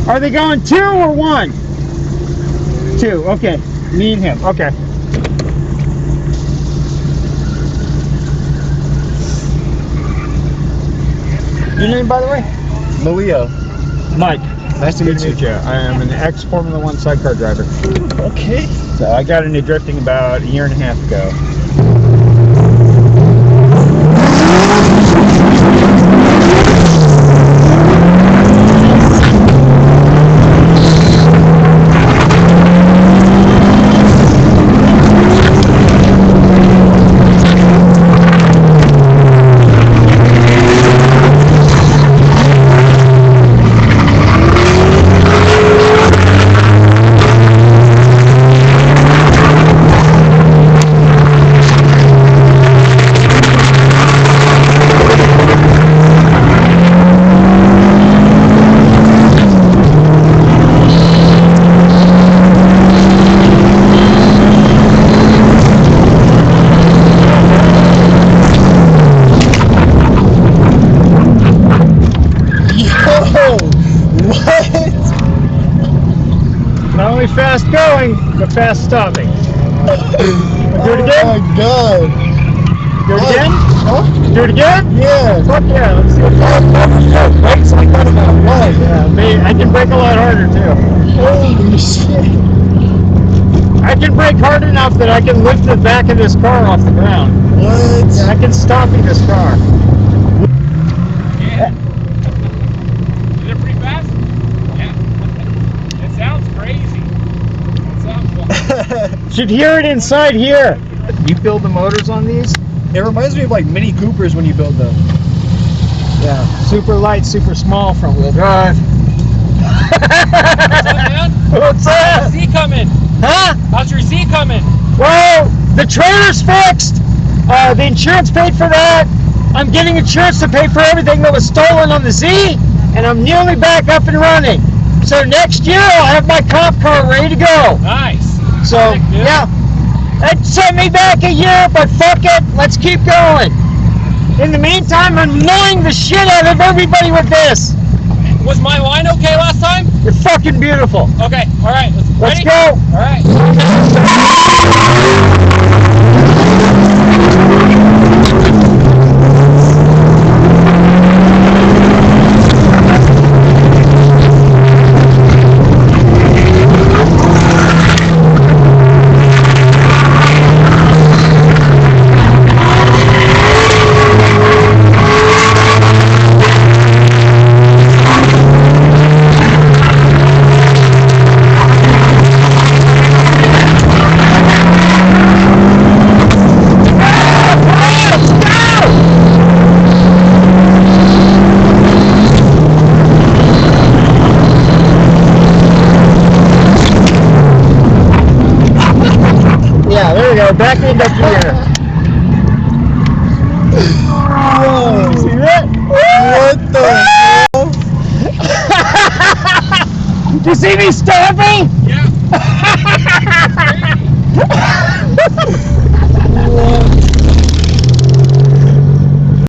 Are they going 2 or 1? 2, okay. Me and him, okay. Your name, by the way? Malia. Mike. Nice to meet you. I am an ex-Formula 1 sidecar driver. Okay. So I got into drifting about 1.5 years ago. Not only fast going, but fast stopping. Do it again? Oh my god. Do it again? Huh? Do it again? Yeah. Fuck yeah, let's see what Brakes like that about what? Yeah, I can brake a lot harder too. Holy shit. I can brake hard enough that I can lift the back of this car off the ground. What? Yeah, I can stop in this car. Yeah. Is it pretty fast? Yeah. It sounds crazy. It sounds wild. Should hear it inside here. You build the motors on these? It reminds me of like Mini Coopers when you build them. Yeah, super light, super small front wheel drive. What's up, man? What's that? How's Z coming? Huh? How's your Z coming? Well, the trailer's fixed. The insurance paid for that. I'm getting insurance to pay for everything that was stolen on the Z, and I'm nearly back up and running. So next year I'll have my cop car ready to go. Nice. So Sick, dude. yeah, that set me back a year, but fuck it, let's keep going. In the meantime, I'm annoying the shit out of everybody with this. Was my line okay last time? You're fucking beautiful. Okay. All right. Let's Ready? go. All right. Yeah, there we go. Back end up here. Whoa. See that? What the hell? Did you see me stopping? Yeah. Crazy.